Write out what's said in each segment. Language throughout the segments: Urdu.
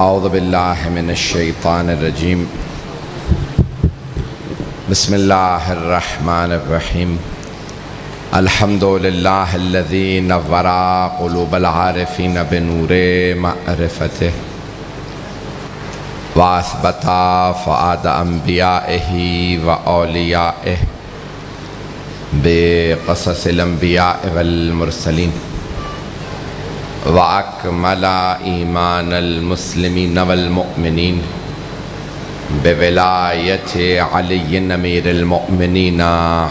اعوذ باللہ من الشیطان الرجیم بسم اللہ الرحمن الرحیم الحمد للہ الذی نور قلوب العارفین بنور معرفتہ واثبت فؤاد انبیائہ و اولیائہ بقصص الانبیاء والمرسلین وَأَكْمَلَ إِيمَانَ الْمُسْلِمِينَ وَالْمُؤْمِنِينَ بِوِلَایَةِ عَلِيٍّ أَمِيرِ الْمُؤْمِنِينَ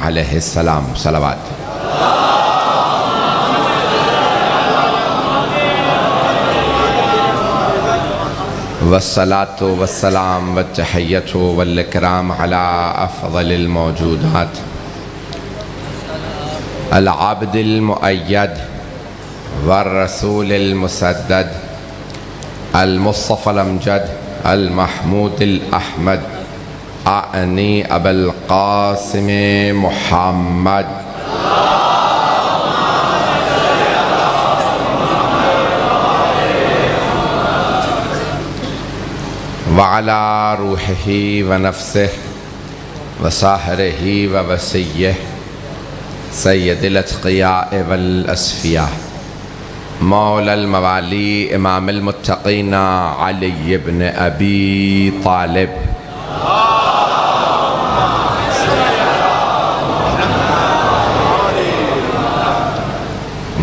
علیہ السلام صلوات والصلاة والسلام والتحیۃ والإکرام علی افضل الموجودات العبد المؤید والرسول المسدد المصطفى الامجد المحمود الاحمد اعنی ابا القاسم محمد وعلى روحه ونفسه وساهره ووصيه سید الاتقیاء والاسفیاء مولا الموالی امام المتقین علی بن ابی طالب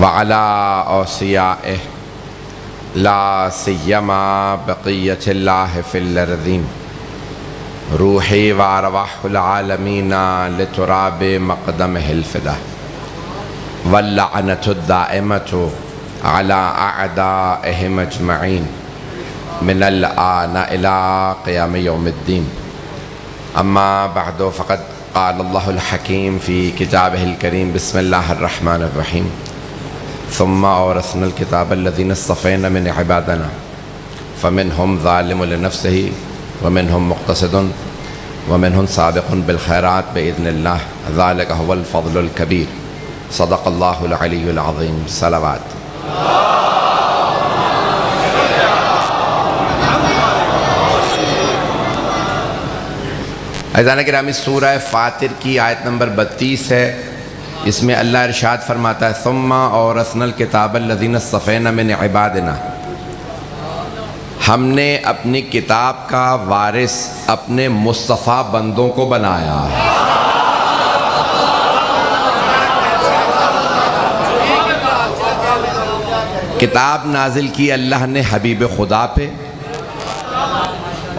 وعلی اوصیائہ لا سیما بقیت اللہ فی الارضین روحی و ارواح العالمین لتراب مقدمہ الفدا واللعنۃ الدائمۃ على أعدائهم أجمعين من الآن إلى قيام يوم الدين أما بعد فقد قال الله الحكيم في كتابه الكريم بسم الله الرحمن الرحيم ثم أورثنا الكتاب الذين اصطفينا من عبادنا فمنهم ظالم لنفسه ومنهم مقتصد ومنهم سابق بالخيرات بإذن الله ذلك هو الفضل الكبير صدق الله العلي العظيم صلوات عزیزان گرامی سورہ فاطر کی آیت نمبر 32 ہے. اس میں اللہ ارشاد فرماتا ہے ثم اورثنا الکتاب الذین اصطفینا من عبادنا، ہم نے اپنی کتاب کا وارث اپنے مصطفیٰ بندوں کو بنایا. کتاب نازل کی اللہ نے حبیب خدا پہ،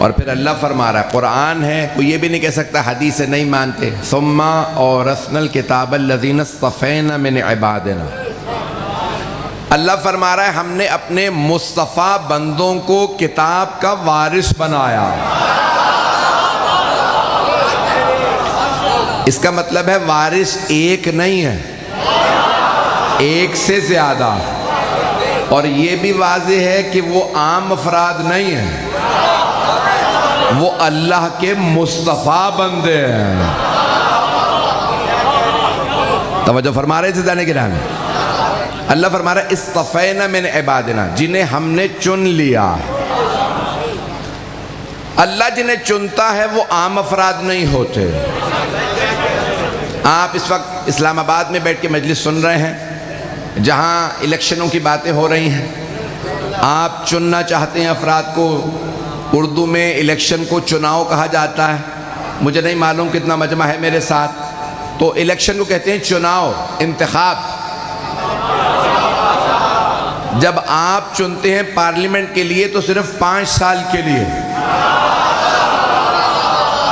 اور پھر اللہ فرما رہا ہے قرآن ہے، کوئی یہ بھی نہیں کہہ سکتا حدیث نہیں مانتے. ثم اورثنا الکتاب الذین اصطفینا من عبادنا، اللہ فرما رہا ہے ہم نے اپنے مصطفیٰ بندوں کو کتاب کا وارث بنایا. اس کا مطلب ہے وارث ایک نہیں ہے، ایک سے زیادہ. اور یہ بھی واضح ہے کہ وہ عام افراد نہیں ہیں، وہ اللہ کے مصطفیٰ بندے ہیں. توجہ فرما رہے تھے جانے کے نام اللہ فرما رہا ہے اصطفینا من عبادنا، جنہیں ہم نے چن لیا. اللہ جنہیں چنتا ہے وہ عام افراد نہیں ہوتے. آپ اس وقت اسلام آباد میں بیٹھ کے مجلس سن رہے ہیں جہاں الیکشنوں کی باتیں ہو رہی ہیں. آپ چننا چاہتے ہیں افراد کو. اردو میں الیکشن کو چناؤ کہا جاتا ہے. مجھے نہیں معلوم کتنا مجمع ہے میرے ساتھ. تو الیکشن کو کہتے ہیں چناؤ، انتخاب. جب آپ چنتے ہیں پارلیمنٹ کے لیے تو صرف 5 سال کے لیے.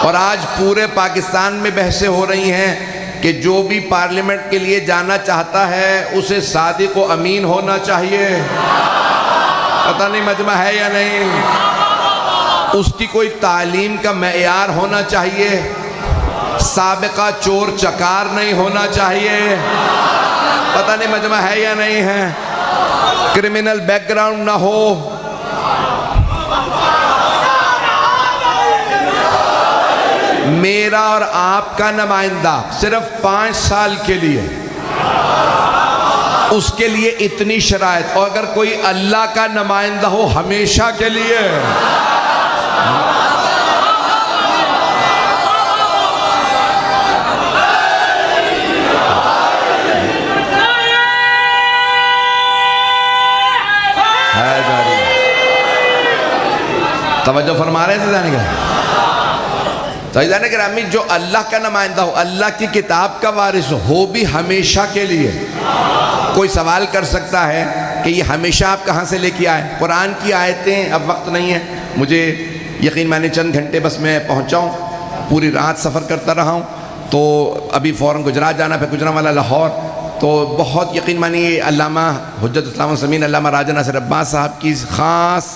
اور آج پورے پاکستان میں بحثیں ہو رہی ہیں کہ جو بھی پارلیمنٹ کے لیے جانا چاہتا ہے اسے صادق و امین ہونا چاہیے. پتہ نہیں مجمع ہے یا نہیں. اس کی کوئی تعلیم کا معیار ہونا چاہیے، سابقہ چور چکار نہیں ہونا چاہیے. پتہ نہیں مجمع ہے یا نہیں ہے. کرمنل بیک گراؤنڈ نہ ہو. میرا اور آپ کا نمائندہ صرف 5 سال کے لیے. اس کے لیے اتنی شرائط، اور اگر کوئی اللہ کا نمائندہ ہو ہمیشہ کے لیے، توجہ فرما رہے تھے جانے گرامی، جو اللہ کا نمائندہ ہو، اللہ کی کتاب کا وارث ہو بھی ہمیشہ کے لیے۔ کوئی سوال کر سکتا ہے کہ یہ ہمیشہ آپ کہاں سے لے کے آئے؟ قرآن کی آیتیں، اب وقت نہیں ہے مجھے یقین مانے چند گھنٹے بس میں پہنچا ہوں، پوری رات سفر کرتا رہا ہوں، تو ابھی فوراً گجرات جانا، پھر گجرانوالہ لاہور، تو بہت یقین مانیے علامہ حجت اسلام والمسلمین علامہ راجہ ناصر عباس صاحب کی خاص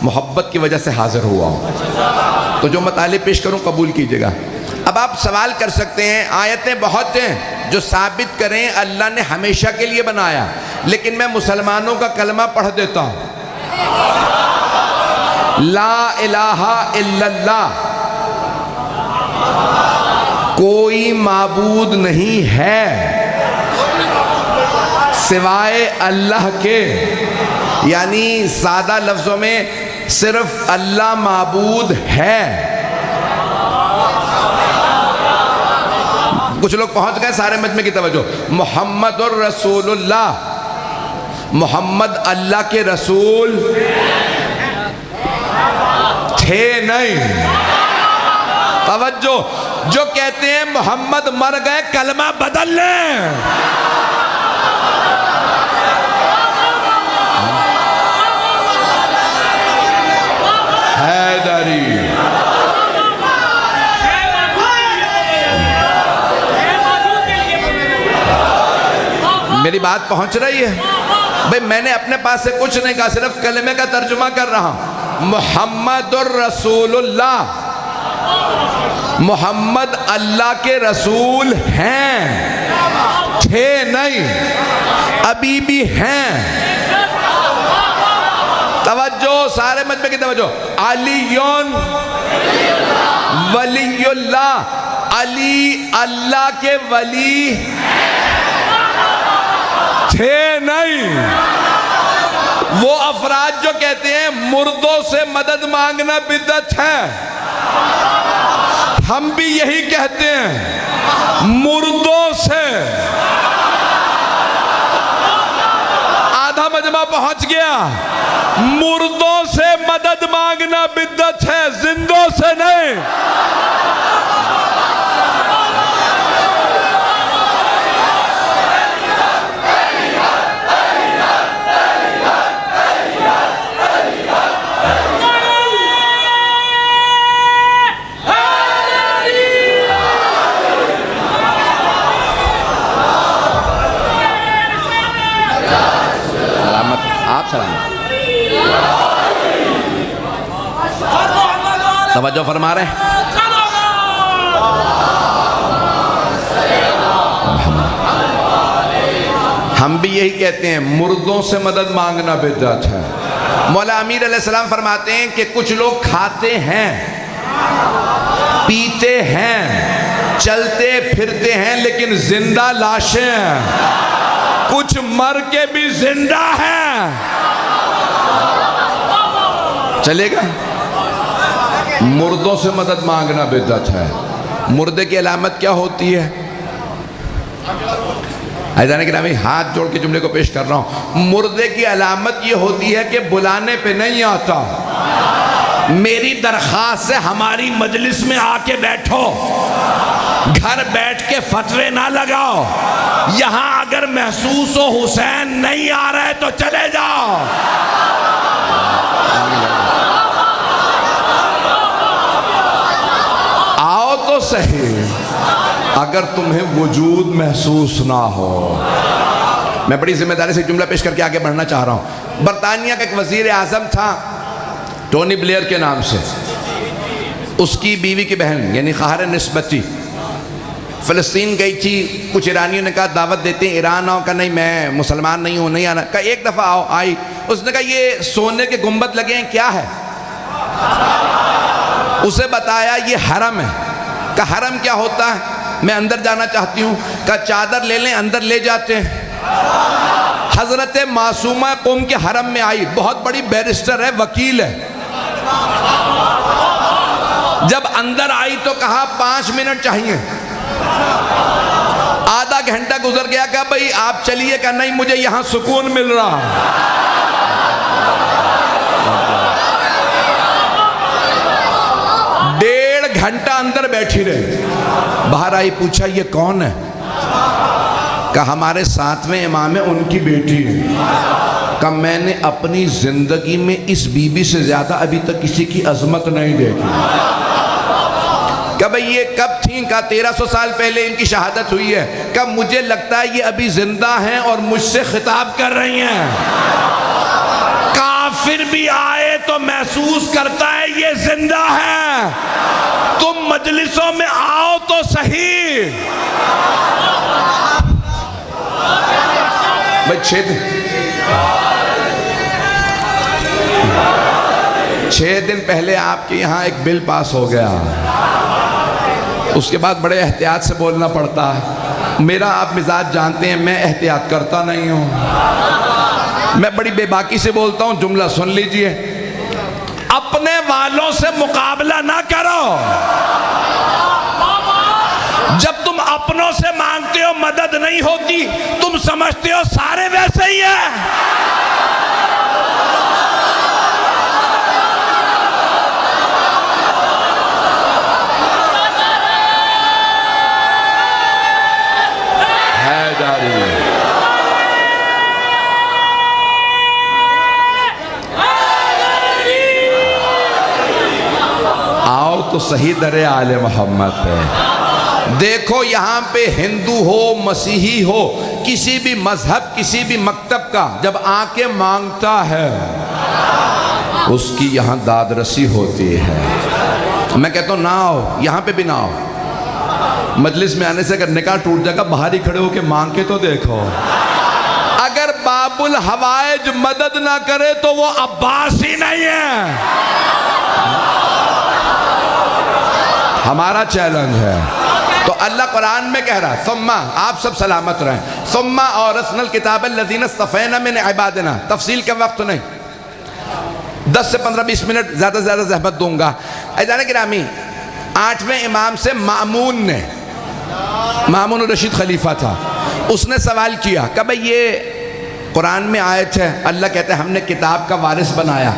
محبت کی وجہ سے حاضر ہوا ہوں، تو جو مطالب پیش کروں قبول کیجئے گا۔ اب آپ سوال کر سکتے ہیں، آیتیں بہت ہیں جو ثابت کریں اللہ نے ہمیشہ کے لیے بنایا، لیکن میں مسلمانوں کا کلمہ پڑھ دیتا ہوں، لا الہ الا اللہ، کوئی معبود نہیں ہے سوائے اللہ کے، یعنی سادہ لفظوں میں صرف اللہ معبود ہے۔ کچھ لوگ پہنچ گئے، سارے مجمع کی توجہ، محمد الرسول اللہ، محمد اللہ کے رسول تھے نہیں۔ توجہ، جو کہتے ہیں محمد مر گئے کلمہ بدل لیں۔ حیدری، میری بات پہنچ رہی ہے بھئی؟ میں نے اپنے پاس سے کچھ نہیں کہا، صرف کلمے کا ترجمہ کر رہا ہوں۔ محمد الرسول اللہ، محمد اللہ کے رسول ہیں، تھے نہیں، ابھی بھی ہیں۔ توجہ، سارے مجمع کی توجہ، علیون ولی اللہ، علی اللہ کے ولی تھے نہیں۔ وہ افراد جو کہتے ہیں مردوں سے مدد مانگنا بدعت ہے، ہم بھی یہی کہتے ہیں، مردوں سے۔ آدھا مجمع پہنچ گیا، مردوں سے مدد مانگنا بدعت ہے، زندوں سے نہیں۔ توجہ فرما رہے ہیں؟ ہم بھی یہی کہتے ہیں، مردوں سے مدد مانگنا بدعت ہے۔ مولا امیر علیہ السلام فرماتے ہیں کہ کچھ لوگ کھاتے ہیں، پیتے ہیں، چلتے پھرتے ہیں، لیکن زندہ لاشیں ہیں، کچھ مر کے بھی زندہ ہیں۔ چلے گا؟ مردوں سے مدد مانگنا بدعت ہے۔ مردے کی علامت کیا ہوتی ہے؟ عزیزان گرامی، ہاتھ جوڑ کے جملے کو پیش کر رہا ہوں، مردے کی علامت یہ ہوتی ہے کہ بلانے پہ نہیں آتا۔ میری درخواست سے ہماری مجلس میں آ کے بیٹھو، گھر بیٹھ کے فتوے نہ لگاؤ، یہاں اگر محسوس ہو حسین نہیں آ رہے تو چلے جاؤ۔ آؤ تو صحیح، اگر تمہیں وجود محسوس نہ ہو۔ میں بڑی ذمہ داری سے جملہ پیش کر کے آگے بڑھنا چاہ رہا ہوں۔ برطانیہ کا ایک وزیر اعظم تھا ٹونی بلیئر کے نام سے، اس کی بیوی کی بہن یعنی خواہر نسبتی فلسطین گئی تھی۔ کچھ ایرانیوں نے کہا دعوت دیتے ہیں، ایران آؤ، کہا نہیں میں مسلمان نہیں ہوں، نہیں آنا۔ کہا ایک دفعہ آؤ، آئی۔ اس نے کہا یہ سونے کے گنبد لگے ہیں کیا ہے؟ اسے بتایا یہ حرم ہے۔ کہا حرم کیا ہوتا ہے؟ میں اندر جانا چاہتی ہوں۔ کہا چادر لے لیں، اندر لے جاتے ہیں۔ حضرت معصومہ قم کے حرم میں آئی، بہت بڑی بیرسٹر ہے، وکیل ہے. جب اندر آئی تو کہا 5 منٹ چاہیے. آدھا گھنٹہ گزر گیا، کہا بھئی آپ چلیے، کہا نہیں مجھے یہاں سکون مل رہا. 1.5 گھنٹہ اندر بیٹھی رہی. باہر آئی، پوچھا یہ کون ہے؟ کہا ہمارے 7ویں امام ہے، ان کی بیٹی ہے. کہا میں نے اپنی زندگی میں اس بی بی سے زیادہ ابھی تک کسی کی عظمت نہیں دیکھی. کہا بھئی یہ کب تھیں؟ کہا 1300 سال پہلے ان کی شہادت ہوئی ہے. کہا مجھے لگتا ہے یہ ابھی زندہ ہیں اور مجھ سے خطاب کر رہی ہیں. کافر بھی آئے تو محسوس کرتا ہے یہ زندہ ہے. تم مجلسوں میں آؤ تو صحیح. بھئی 6 دن پہلے آپ کے یہاں ایک بل پاس ہو گیا. اس کے بعد بڑے احتیاط سے بولنا پڑتا ہے. میرا آپ مزاج جانتے ہیں، میں احتیاط کرتا نہیں ہوں. میں بڑی بے باکی سے بولتا ہوں. جملہ سن لیجئے. اپنے والوں سے مقابلہ نہ کرو. جب تم اپنوں سے مانگتے ہو مدد نہیں ہوتی، تم سمجھتے ہو سارے ویسے ہی ہیں. آؤ تو صحیح در آل محمد پہ. دیکھو یہاں پہ ہندو ہو، مسیحی ہو، کسی بھی مذہب، کسی بھی مکتب کا جب آ کے مانگتا ہے اس کی یہاں داد رسی ہوتی ہے. میں کہتا ہوں نہ آؤ، یہاں پہ بھی نہ آؤ. مجلس میں آنے سے اگر نکاح ٹوٹ جائے گا، باہر ہی کھڑے ہو کے مانگ کے تو دیکھو. اگر باب الحوائج مدد نہ کرے تو وہ عباس ہی نہیں ہے. ہمارا چیلنج ہے. تو اللہ قرآن میں کہہ رہا ہے ثم، آپ سب سلامت رہیں، ثم اورثنا الکتاب الذین اصطفینا من عبادنا. تفصیل کے وقت نہیں، 10 سے 15-20 منٹ زیادہ سے زیادہ زحمت دوں گا. عزیزان گرامی، 8ویں امام سے مامون الرشید خلیفہ تھا. اس نے سوال کیا کہ بھئی یہ قرآن میں آیت ہے، اللہ کہتے ہیں ہم نے کتاب کا وارث بنایا،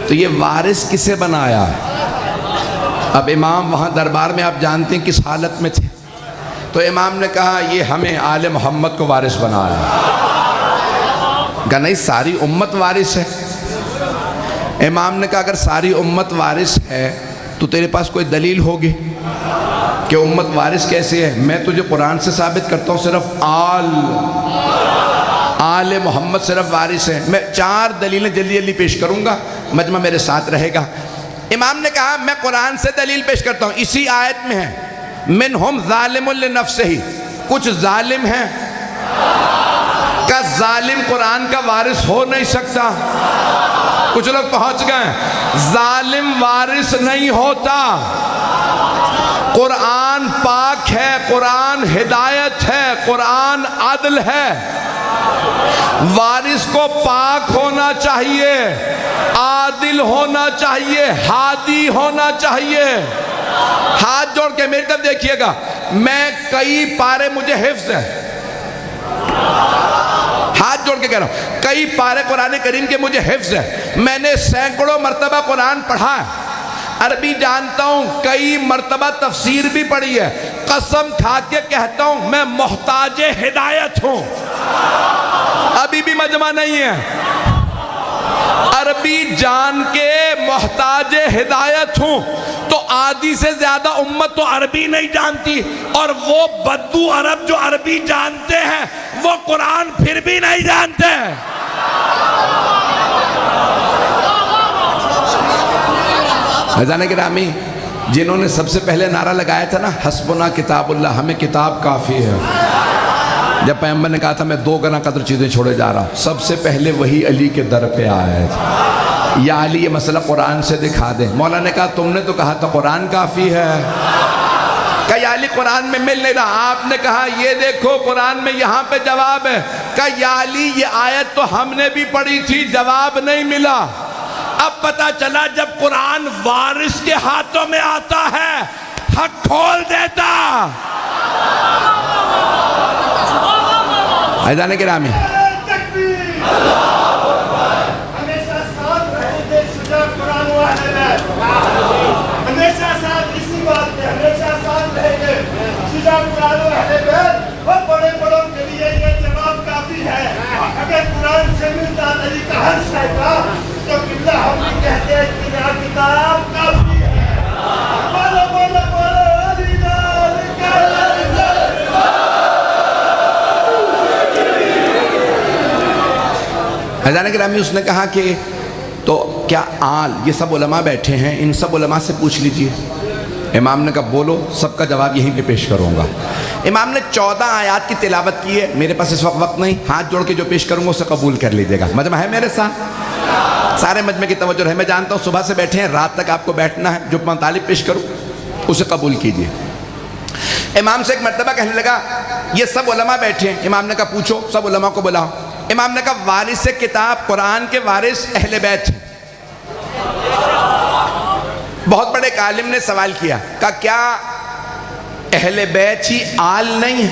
تو یہ وارث کسے بنایا؟ اب امام وہاں دربار میں آپ جانتے ہیں کس حالت میں تھے. تو امام نے کہا یہ ہمیں آل محمد کو وارث بنایا. کہا نہیں، ساری امت وارث ہے. امام نے کہا اگر ساری امت وارث ہے تو تیرے پاس کوئی دلیل ہوگی کہ امت وارث کیسے ہے؟ میں تجھے قرآن سے ثابت کرتا ہوں صرف آل محمد صرف وارث ہے. میں 4 دلیلیں جلدی جلدی پیش کروں گا، مجمع میرے ساتھ رہے گا. امام نے کہا میں قرآن سے دلیل پیش کرتا ہوں. اسی آیت میں ہے منہم ظالم لنفسہ، کچھ ظالم ہیں. کہ ظالم قرآن کا وارث ہو نہیں سکتا. کچھ لوگ پہنچ گئے. ظالم وارث نہیں ہوتا. قرآن پاک ہے، قرآن ہدایت ہے، قرآن عدل ہے. وارث کو پاک ہونا چاہیے، عادل ہونا چاہیے، ہادی ہونا چاہیے. ہاتھ جوڑ کے میری طرف دیکھیے گا. میں کئی پارے مجھے حفظ ہے، ہاتھ جوڑ کے کہہ رہا ہوں، کئی پارے قرآن کریم کے مجھے حفظ ہے. میں نے سینکڑوں مرتبہ قرآن پڑھا ہے، عربی جانتا ہوں، کئی مرتبہ تفسیر بھی پڑھی ہے. قسم کھا کے کہتا ہوں میں محتاج ہدایت ہوں. ابھی بھی مجمع نہیں ہے. عربی جان کے محتاج ہدایت ہوں. تو آدھی سے زیادہ امت تو عربی نہیں جانتی، اور وہ بدو عرب جو عربی جانتے ہیں وہ قرآن پھر بھی نہیں جانتے. عزیزان گرامی، جنہوں نے سب سے پہلے نعرہ لگایا تھا نا حسبنا کتاب اللہ، ہمیں کتاب کافی ہے. جب پیغمبر نے کہا تھا میں 2 گنا قدر چیزیں چھوڑے جا رہا ہوں، سب سے پہلے وہی علی کے در پہ آئے تھے. یا علی یہ مسئلہ قرآن سے دکھا دے. مولا نے کہا تم نے تو کہا تھا قرآن کافی ہے. کہ یا علی قرآن میں مل نہیں رہا. آپ نے کہا یہ دیکھو قرآن میں یہاں پہ جواب ہے. کہ یا علی یہ آیت تو ہم نے بھی پڑھی تھی, جواب نہیں ملا. اب پتا چلا جب قرآن وارث کے ہاتھوں میں آتا ہے حق کھول دیتا. عزیزان گرامی, ہمیشہ ساتھ رہے گے شجاع قرآن و اہل بیت. ہمیشہ ساتھ اسی بات پہ ہمیشہ ساتھ رہے گے شجاع قرآن و اہل بیت. اور بڑے بڑوں کے لیے یہ جواب کافی ہے. اگر قرآن سے ملتا علی کا ہر شے کا تو قبلہ ہم بھی کہتے ہیں کہ یہ کتاب کافی ہے. بولو بولو بولو علی ذالک عزیزان گرامی, اس نے کہا کہ تو کیا آل, یہ سب علماء بیٹھے ہیں, ان سب علماء سے پوچھ لیجئے. امام نے کہا بولو, سب کا جواب یہیں پہ پیش کروں گا. امام نے 14 آیات کی تلاوت کی ہے. میرے پاس اس وقت نہیں, ہاتھ جوڑ کے جو پیش کروں گا اسے قبول کر لیجئے گا. مجمع ہے میرے ساتھ, سارے مجمع کی توجہ ہے. میں جانتا ہوں صبح سے بیٹھے ہیں, رات تک آپ کو بیٹھنا ہے. جو مطالب پیش کروں اسے قبول کیجئے. امام سے ایک مرتبہ کہنے لگا یہ سب علماء بیٹھے ہیں. امام نے کہا پوچھو, سب علماء کو بلاؤ. امام نے کہا وارث کتاب قرآن کے وارث اہل بیت. بہت بڑے ایک عالم نے سوال کیا, کہا کیا اہل بیت ہی آل نہیں ہے؟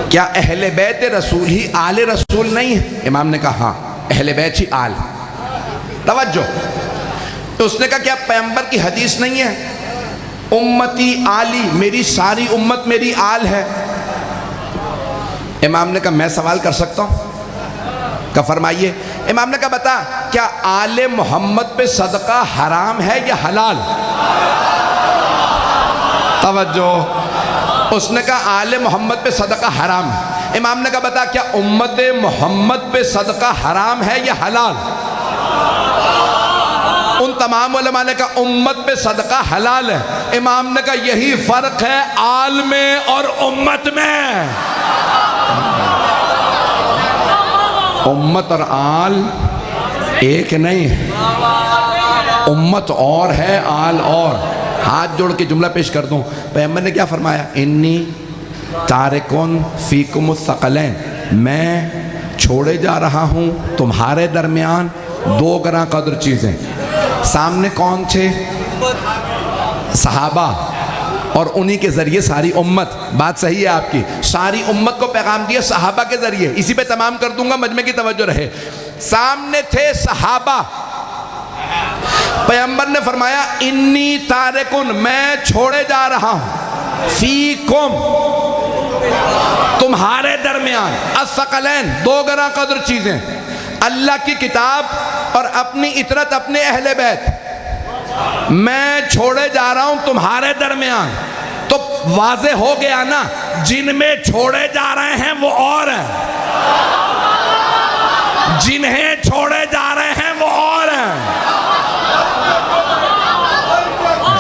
کیا اہل بیت رسول ہی آل رسول نہیں ہے؟ امام نے کہا ہاں, اہل بیت ہی آل. توجہ, تو اس نے کہا کیا پیغمبر کی حدیث نہیں ہے امتی آلی, میری ساری امت میری آل ہے؟ امام نے کہا میں سوال کر سکتا ہوں؟ کہا فرمائیے. امام نے کہا بتا کیا آل محمد پہ صدقہ حرام ہے یا حلال؟ توجہ, اس نے کہا آل محمد پہ صدقہ حرام ہے. امام نے کہا بتا کیا امت محمد پہ صدقہ حرام ہے یا حلال؟ ان تمام علماء نے کہا امت پہ صدقہ حلال ہے. امام نے کہا یہی فرق ہے آل میں اور امت میں. امت اور آل ایک نہیں ہے, امت اور ہے, آل اور. ہاتھ جوڑ کے جملہ پیش کر دوں. پیغمبر نے کیا فرمایا؟ انی تارکن فیکم الثقلین, میں چھوڑے جا رہا ہوں تمہارے درمیان 2 گراں قدر چیزیں. سامنے کون تھے؟ صحابہ, اور انہی کے ذریعے ساری امت. بات صحیح ہے آپ کی, ساری امت کو پیغام دیا صحابہ کے ذریعے. اسی پہ تمام کر دوں گا, مجمع کی توجہ رہے. سامنے تھے صحابہ, پیغمبر نے فرمایا انی تارکن, میں چھوڑے جا رہا ہوں, فیکم, تمہارے درمیان, الثقلین, 2 گراں قدر چیزیں, اللہ کی کتاب اور اپنی اطرت اپنے اہل بیت. میں چھوڑے جا رہا ہوں تمہارے درمیان. تو واضح ہو گیا نا, جن میں چھوڑے جا رہے ہیں وہ اور ہیں, جنہیں چھوڑے جا رہے ہیں وہ اور ہیں.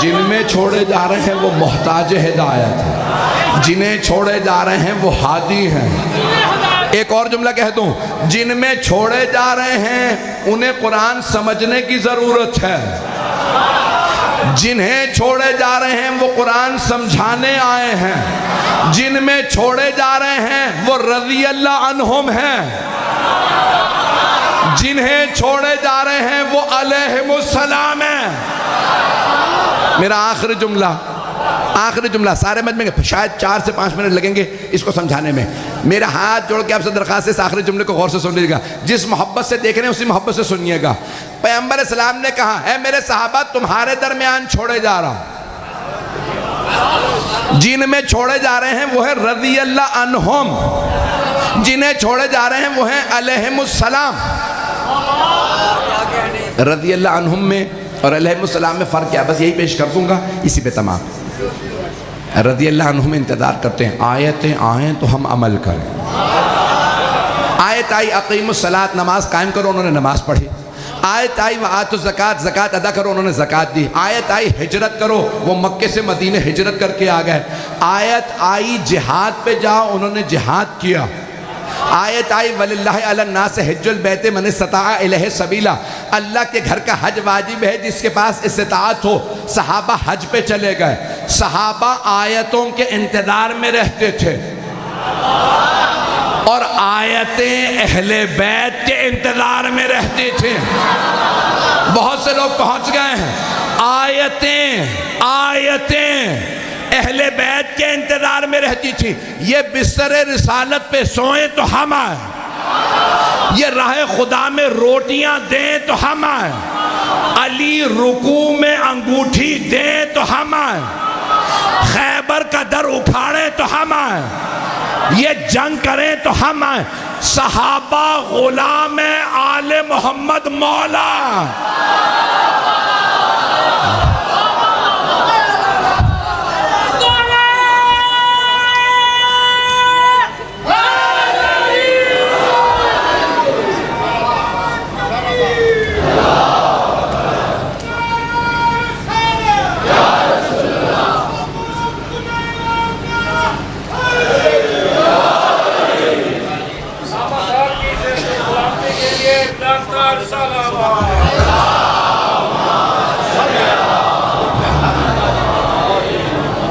جن میں چھوڑے جا رہے ہیں وہ محتاج ہدایت ہیں, جنہیں چھوڑے جا رہے ہیں وہ ہادی ہیں. ایک اور جملہ کہہ دوں, جن میں چھوڑے جا رہے ہیں انہیں قرآن سمجھنے کی ضرورت ہے, جنہیں چھوڑے جا رہے ہیں وہ قرآن سمجھانے آئے ہیں, جن میں چھوڑے جا رہے ہیں وہ رضی اللہ عنہم ہیں, جنہیں چھوڑے جا رہے ہیں وہ علیہم السلام ہیں. میرا آخری جملہ, سارے مجمع میں شاید 4 سے 5 منٹ لگیں گے اس کو سمجھانے میں. میرا ہاتھ جوڑ کے آپ سے درخواست ہے اس آخری جملے کو غور سے سن لیجیے گا. جس محبت سے دیکھ رہے ہیں اسی محبت سے سنیے گا. پیغمبر اسلام نے کہا اے میرے صحابہ تمہارے درمیان چھوڑے جا رہا ہوں, جن میں چھوڑے جا رہے ہیں وہ ہے رضی اللہ عنہم, جنہیں چھوڑے جا رہے ہیں وہ ہیں علیہم السلام. رضی اللہ عنہم میں اور علیہم السلام میں فرق کیا, بس یہی پیش کر دوں گا, اسی پہ تمام. رضی اللہ عنہم انتظار کرتے ہیں آیتیں آئیں تو ہم عمل کریں. آیت آئی اقیم الصلاۃ, نماز قائم کرو, انہوں نے نماز پڑھی. آیت آئی وآتوا الزکاۃ, زکاة ادا کرو, انہوں نے زکاة دی. آیت آئی ہجرت کرو, وہ مکے سے مدینے ہجرت کر کے آ گئے. آیت آئی جہاد پہ جاؤ, انہوں نے جہاد کیا. آیت آئی وَلِلَّهِ عَلَى النَّاسِ حِجُّ الْبَيْتِ مَنِ اسْتَطَاعَ إِلَيْهِ سَبِيلًا, اللہ کے گھر کا حج واجب ہے جس کے پاس استطاعت ہو. صحابہ حج پہ چلے گئے. صحابہ آیتوں کے انتظار میں رہتے تھے اور آیتیں اہل بیت کے انتظار میں رہتی تھی. بہت سے لوگ پہنچ گئے ہیں. آیتیں اہل بیت کے انتظار میں رہتی تھی. یہ بستر رسالت پہ سوئیں تو ہم آئیں, یہ راہ خدا میں روٹیاں دیں تو ہم آئیں, علی رکوع میں انگوٹھی دیں تو ہم آئیں, خیبر کا در اکھاڑیں تو ہم آئیں, یہ جنگ کریں تو ہم آئیں. صحابہ غلام آل محمد مولا.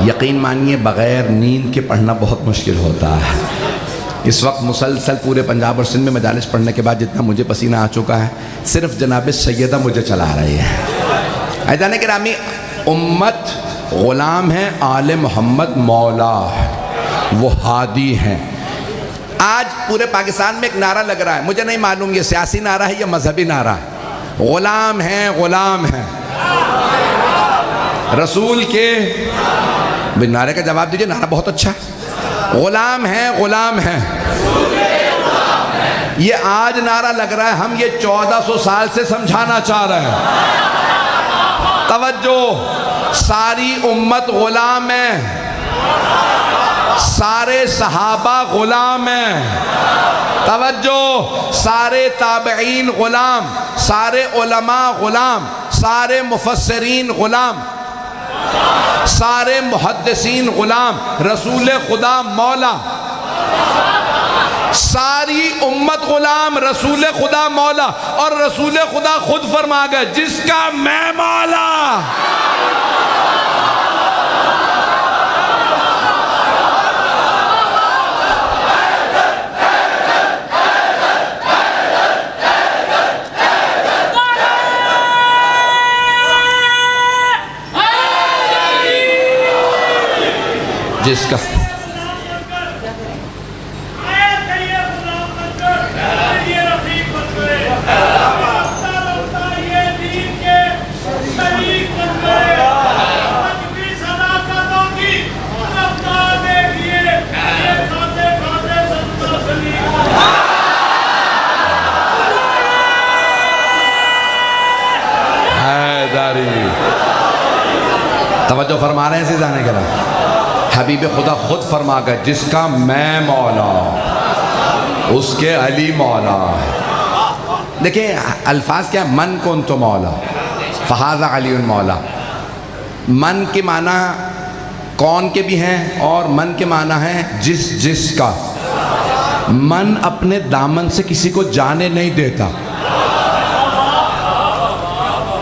یقین مانیے بغیر نیند کے پڑھنا بہت مشکل ہوتا ہے. اس وقت مسلسل پورے پنجاب اور سندھ میں مجالس پڑھنے کے بعد جتنا مجھے پسینہ آ چکا ہے, صرف جناب سیدہ مجھے چلا رہی ہے. عزیزان گرامی, امت غلام ہے آل محمد مولا, وہ ہادی ہیں. آج پورے پاکستان میں ایک نعرہ لگ رہا ہے, مجھے نہیں معلوم یہ سیاسی نعرہ ہے یا مذہبی نعرہ ہے. غلام ہیں, غلام ہیں رسول کے. نعرے کا جواب دیجئے, نعرہ بہت اچھا ہے. غلام ہیں, غلام ہیں. یہ آج نعرہ لگ رہا ہے, ہم یہ 1400 سال سے سمجھانا چاہ رہے ہیں. توجہ, ساری امت غلام ہے, سارے صحابہ غلام ہیں. توجہ, سارے تابعین غلام, سارے علماء غلام, سارے مفسرین غلام, سارے محدثین غلام, رسول خدا مولا. ساری امت غلام, رسول خدا مولا. اور رسول خدا خود فرما گئے, جس کا میں مولا. جس کا توجہ فرما رہے ہیں سی جانے کے لئے. حبیب خدا خود فرما گئے, جس کا میں مولا اس کے علی مولا. دیکھیں الفاظ کیا, من کنت مولا فہذا علی مولا. من کے معنی کون کے بھی ہیں اور من کے معنی ہے جس کا. من اپنے دامن سے کسی کو جانے نہیں دیتا.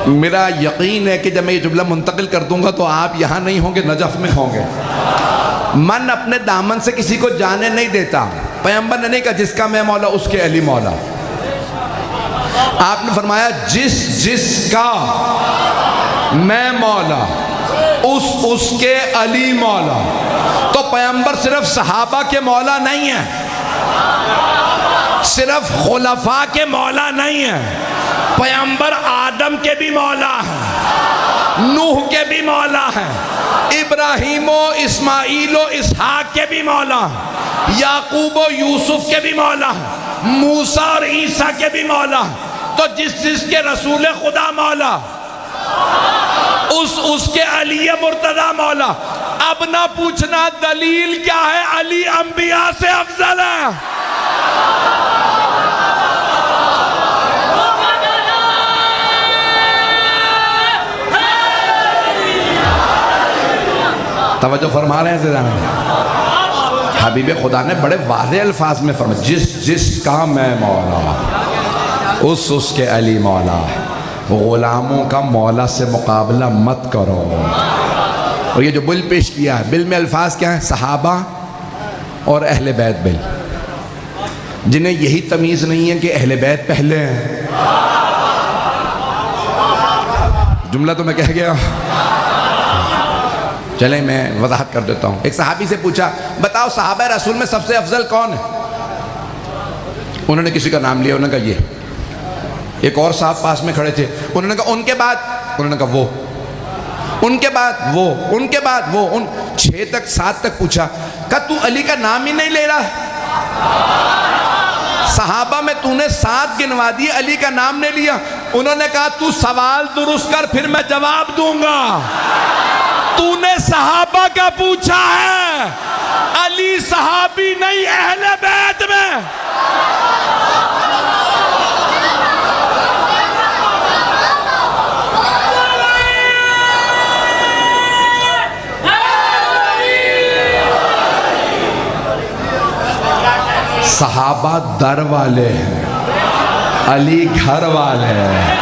میرا یقین ہے کہ جب میں یہ جملہ منتقل کر دوں گا تو آپ یہاں نہیں ہوں گے, نجف میں ہوں گے. من اپنے دامن سے کسی کو جانے نہیں دیتا. پیغمبر نے نہیں کہا جس کا میں مولا اس کے علی مولا. آپ نے فرمایا جس کا میں مولا اس کے علی مولا. تو پیغمبر صرف صحابہ کے مولا نہیں ہیں, صرف خلفاء کے مولا نہیں ہیں. پیغمبر آدم کے بھی مولا ہیں, نوح کے بھی مولا ہیں, ابراہیم و اسماعیل و اسحاق کے بھی مولا ہیں, یعقوب و یوسف کے بھی مولا ہیں, موسیٰ اور عیسیٰ کے بھی مولا ہیں. تو جس کے رسول خدا مولا اس کے علی مرتضی مولا. اب نہ پوچھنا دلیل کیا ہے, علی انبیاء سے افضل ہے. توجہ فرما رہے ہیں زیدان. حبیب خدا نے بڑے واضح الفاظ میں فرمایا جس کا میں مولا اس کے علی مولا. غلاموں کا مولا سے مقابلہ مت کرو. اور یہ جو بل پیش کیا ہے، بل میں الفاظ کیا ہیں؟ صحابہ اور اہل بیت بل، جنہیں یہی تمیز نہیں ہے کہ اہل بیت پہلے ہیں۔ جملہ تو میں کہہ گیا، چلیں میں وضاحت کر دیتا ہوں۔ ایک صحابی سے پوچھا، بتاؤ صحابہ رسول میں سب سے افضل کون ہے؟ انہوں نے کسی کا نام لیا، انہوں نے کہا یہ۔ ایک اور صاحب پاس میں کھڑے تھے، انہوں نے کہا ان کے بعد، انہوں نے کہا وہ، ان کے بعد وہ، ان کے بعد وہ، 6 تک 7 تک پوچھا، کہا تو علی کا نام ہی نہیں لے رہا ہے؟ صحابہ میں تو نے 7 گنوا دیے، علی کا نام نہیں لیا۔ انہوں نے کہا تو سوال درست کر پھر میں جواب دوں گا۔ تو نے صحابہ کا پوچھا ہے، علی صحابی نہیں اہل بیت میں۔ صحابہ در والے ہیں، علی گھر والے ہیں۔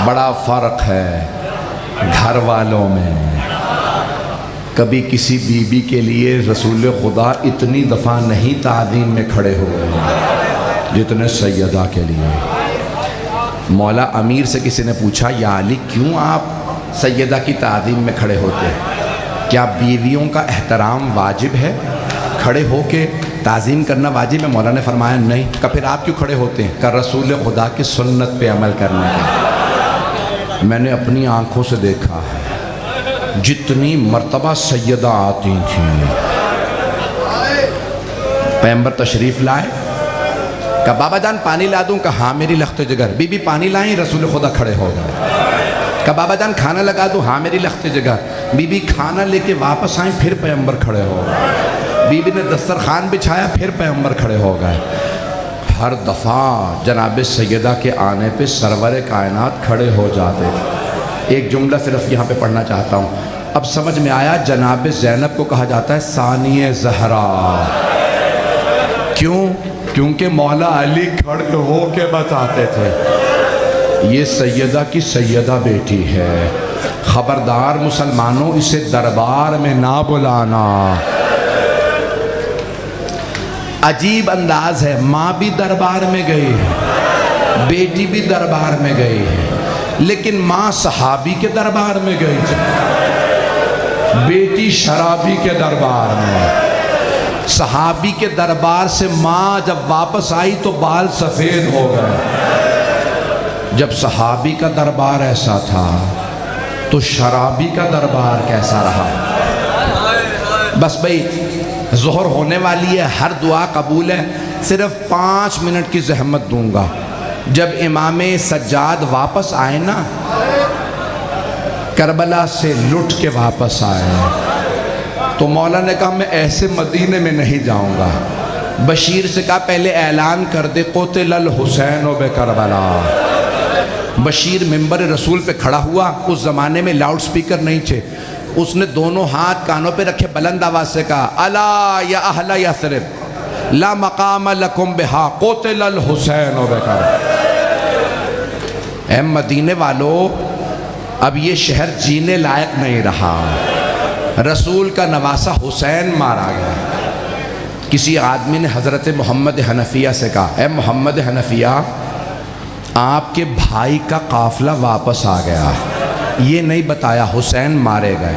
بڑا فرق ہے گھر والوں میں۔ کبھی کسی بی بی کے لیے رسول خدا اتنی دفعہ نہیں تعظیم میں کھڑے ہوئے ہیں جتنے سیدہ کے لیے۔ مولا امیر سے کسی نے پوچھا، یا علی کیوں آپ سیدہ کی تعظیم میں کھڑے ہوتے ہیں؟ کیا بیویوں کا احترام واجب ہے؟ کھڑے ہو کے تعظیم کرنا واجب ہے؟ مولا نے فرمایا نہیں۔ کہ پھر آپ کیوں کھڑے ہوتے ہیں؟ کہ رسول خدا کی سنت پہ عمل کرنے کا۔ میں نے اپنی آنکھوں سے دیکھا ہے جتنی مرتبہ سیدہ آتی تھیں، پیغمبر تشریف لائے، کہ بابا جان پانی لا دوں؟ کہ ہاں میری لخت جگر۔ بی بی پانی لائیں، رسول خدا کھڑے ہو گئے۔ کہ بابا جان کھانا لگا دوں؟ ہاں میری لخت جگر۔ بی بی کھانا لے کے واپس آئیں، پھر پیغمبر کھڑے ہو گئے۔ بی بی نے دسترخوان بچھایا، پھر پیغمبر کھڑے ہو گئے۔ ہر دفعہ جناب سیدہ کے آنے پہ سرور کائنات کھڑے ہو جاتے تھے۔ ایک جملہ صرف یہاں پہ پڑھنا چاہتا ہوں، اب سمجھ میں آیا جناب زینب کو کہا جاتا ہے ثانی زہرا۔ کیوں؟ کیونکہ مولا علی کھڑے ہو کے بتاتے تھے یہ سیدہ کی سیدہ بیٹی ہے، خبردار مسلمانوں اسے دربار میں نہ بلانا۔ عجیب انداز ہے، ماں بھی دربار میں گئی ہے، بیٹی بھی دربار میں گئی ہے، لیکن ماں صحابی کے دربار میں گئی تھی، بیٹی شرابی کے دربار میں۔ صحابی کے دربار سے ماں جب واپس آئی تو بال سفید ہو گئے۔ جب صحابی کا دربار ایسا تھا تو شرابی کا دربار کیسا رہا؟ بس بھئی ظہر ہونے والی ہے، ہر دعا قبول ہے، صرف 5 منٹ کی زحمت دوں گا۔ جب امام سجاد واپس آئے نا، کربلا سے لٹ کے واپس آئے، تو مولا نے کہا میں ایسے مدینے میں نہیں جاؤں گا۔ بشیر سے کہا پہلے اعلان کر دے قتل الحسین بکربلا۔ بشیر ممبر رسول پہ کھڑا ہوا، اس زمانے میں لاؤڈ سپیکر نہیں تھے، اس نے دونوں ہاتھ کانوں پہ رکھے، بلند آواز سے کہا الا یا اہل یثرب لا مقام لکم بہا قتل الحسین بکربلا۔ اے مدینے والو، اب یہ شہر جینے لائق نہیں رہا، رسول کا نواسہ حسین مارا گیا۔ کسی آدمی نے حضرت محمد حنفیہ سے کہا اے محمد حنفیہ، آپ کے بھائی کا قافلہ واپس آ گیا، یہ نہیں بتایا حسین مارے گئے۔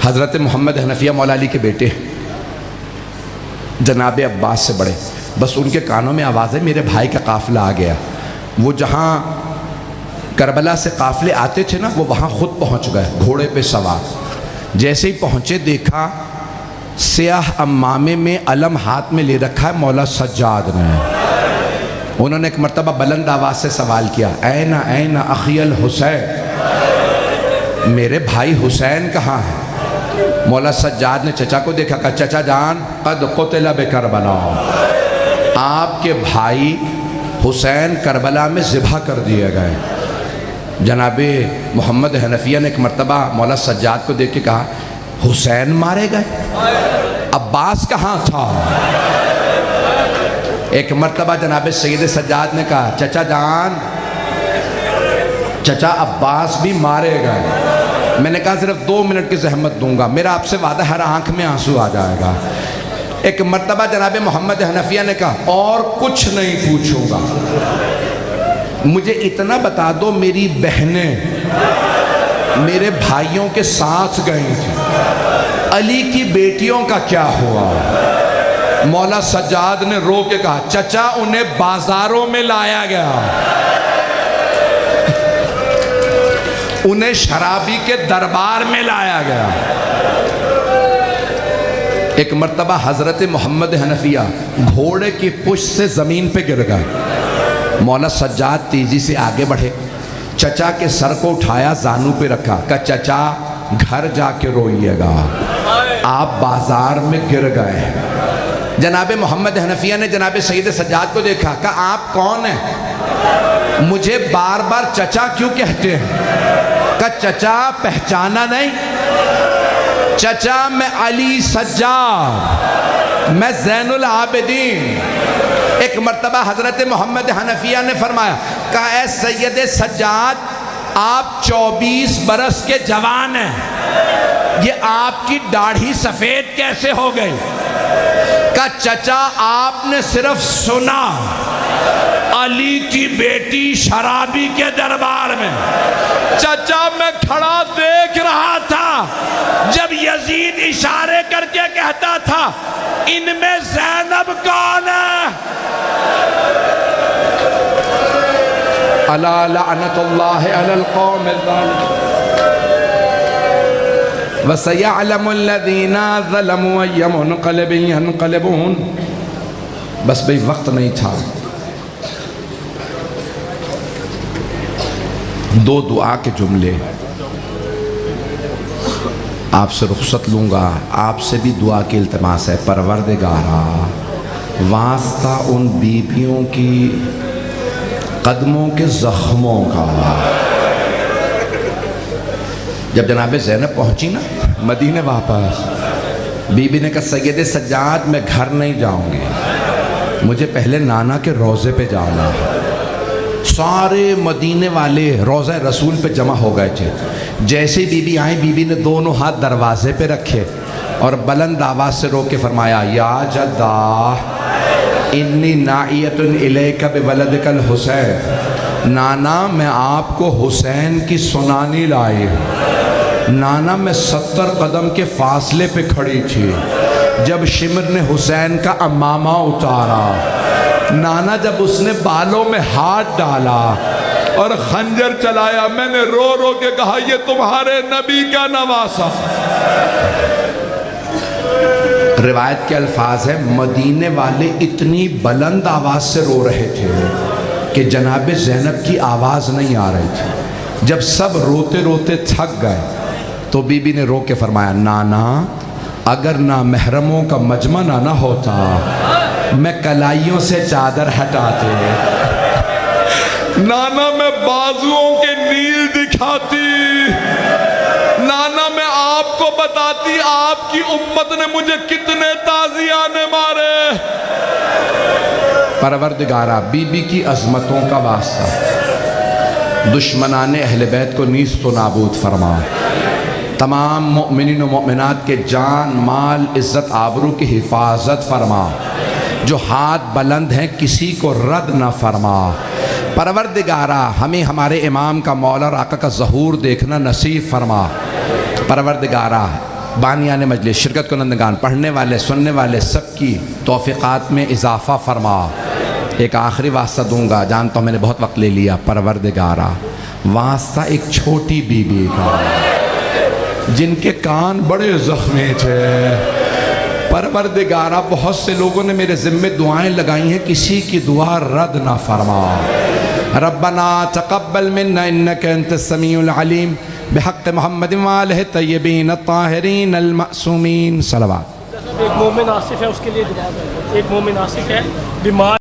حضرت محمد حنفیہ مولا علی کے بیٹے، جناب عباس سے بڑے، بس ان کے کانوں میں آواز ہے میرے بھائی کا قافلہ آ گیا۔ وہ جہاں کربلا سے قافلے آتے تھے نا، وہ وہاں خود پہنچ گئے گھوڑے پہ سوار۔ جیسے ہی پہنچے دیکھا سیاہ امامے میں علم ہاتھ میں لے رکھا ہے مولا سجاد نے۔ انہوں نے ایک مرتبہ بلند آواز سے سوال کیا این این اخی الحسین، میرے بھائی حسین کہاں ہے؟ مولا سجاد نے چچا کو دیکھا، کہا چچا جان قد قتل بکربلا، آپ کے بھائی حسین کربلا میں ذبح کر دیے گئے۔ جناب محمد حنفیہ نے ایک مرتبہ مولا سجاد کو دیکھ کے کہا حسین مارے گئے؟ عباس کہاں تھا؟ ایک مرتبہ جناب سید سجاد نے کہا چچا جان، چچا عباس بھی مارے گئے۔ میں نے کہا صرف 2 منٹ کی زحمت دوں گا، میرا آپ سے وعدہ ہر آنکھ میں آنسو آ جائے گا۔ ایک مرتبہ جناب محمد حنفیہ نے کہا اور کچھ نہیں پوچھوں گا، مجھے اتنا بتا دو میری بہنیں میرے بھائیوں کے ساتھ گئی تھی، علی کی بیٹیوں کا کیا ہوا؟ مولا سجاد نے رو کے کہا چچا انہیں بازاروں میں لایا گیا، انہیں شرابی کے دربار میں لایا گیا۔ ایک مرتبہ حضرت محمد حنفیہ گھوڑے کی پشت سے زمین پہ گر گئے، مولا سجاد تیزی سے آگے بڑھے، چچا کے سر کو اٹھایا زانو پہ رکھا، کہا چچا گھر جا کے روئیے گا، آپ بازار میں گر گئے۔ جناب محمد حنفیہ نے جناب سید سجاد کو دیکھا، کہا آپ کون ہیں؟ مجھے بار بار چچا کیوں کہتے ہیں؟ کہا چچا پہچانا نہیں؟ چچا میں علی سجاد، میں زین العابدین۔ ایک مرتبہ حضرت محمد حنفیہ نے فرمایا، کہا اے سید سجاد آپ 24 برس کے جوان ہیں، یہ آپ کی داڑھی سفید کیسے ہو گئی؟ کہا چچا آپ نے صرف سنا علی کی بیٹی شرابی کے دربار میں، چچا میں کھڑا دیکھ رہا تھا جب یزید اشارے کر کے کہتا تھا ان میں زینب کون ہے؟ الا لعنت اللہ علی القوم الظالمین وَسَيَعْلَمُ الَّذِينَ ظَلَمُوا أَيَّ مُنْقَلِبٍ يَنْقَلِبُونَ۔ بس بھئی وقت نہیں تھا، 2 دعا کے جملے آپ سے رخصت لوں گا، آپ سے بھی دعا کی التماس ہے۔ پروردگارا واسطہ ان بیویوں کی قدموں کے زخموں کا، جب جناب زینب پہنچی نا مدینے واپس، بی بی نے کہا سید سجاد میں گھر نہیں جاؤں گی، مجھے پہلے نانا کے روضے پہ جانا۔ سارے مدینے والے روضہ رسول پہ جمع ہو گئے تھے، جیسے بی بی آئیں بی بی نے دونوں ہاتھ دروازے پہ رکھے اور بلند آواز سے رو کے فرمایا یا جدہ انی ناعیت الیک بولدک الحسین، نانا میں آپ کو حسین کی سنانی لائی۔ نانا میں 70 قدم کے فاصلے پہ کھڑی تھی جب شمر نے حسین کا امامہ اتارا، نانا جب اس نے بالوں میں ہاتھ ڈالا اور خنجر چلایا، میں نے رو رو کے کہا یہ تمہارے نبی کا نواسہ۔ روایت کے الفاظ ہیں مدینے والے اتنی بلند آواز سے رو رہے تھے کہ جناب زینب کی آواز نہیں آ رہی تھی۔ جب سب روتے روتے تھک گئے تو بی بی نے رو کے فرمایا نانا اگر نہ محرموں کا مجمع نہ ہوتا میں کلائیوں سے چادر ہٹاتے، نانا میں بازوؤں کے نیل دکھاتی، نانا میں آپ کو بتاتی آپ کی امت نے مجھے کتنے تازیانے مارے۔ پروردگارہ بی بی کی عظمتوں کا واسطہ دشمنان اہل بیت کو نیست و نابود فرما، تمام مؤمنین و مؤمنات کے جان مال عزت آبرو کی حفاظت فرما، جو ہاتھ بلند ہیں کسی کو رد نہ فرما۔ پروردگارہ ہمیں ہمارے امام کا مولا اور آقا کا ظہور دیکھنا نصیب فرما۔ پروردگارہ بانیان مجلس شرکت کنندگان پڑھنے والے سننے والے سب کی توفیقات میں اضافہ فرما۔ ایک آخری واسطہ دوں گا، جانتا ہوں میں نے بہت وقت لے لیا، پروردگارہ واسطہ ایک چھوٹی بی بی کا جن کے کان بڑے زخمی تھے، پروردگارہ بہت سے لوگوں نے میرے ذمہ دعائیں لگائی ہیں، کسی کی دعا رد نہ فرما۔ ربنا تقبل منا انك انت السميع العليم بحق محمد وآلہ الطیبین الطاہرین المعصومین صلوات۔ ایک مومن آصف ہے، اس کے لیے دعا کریں۔ ایک مومن آصف ہے بیمار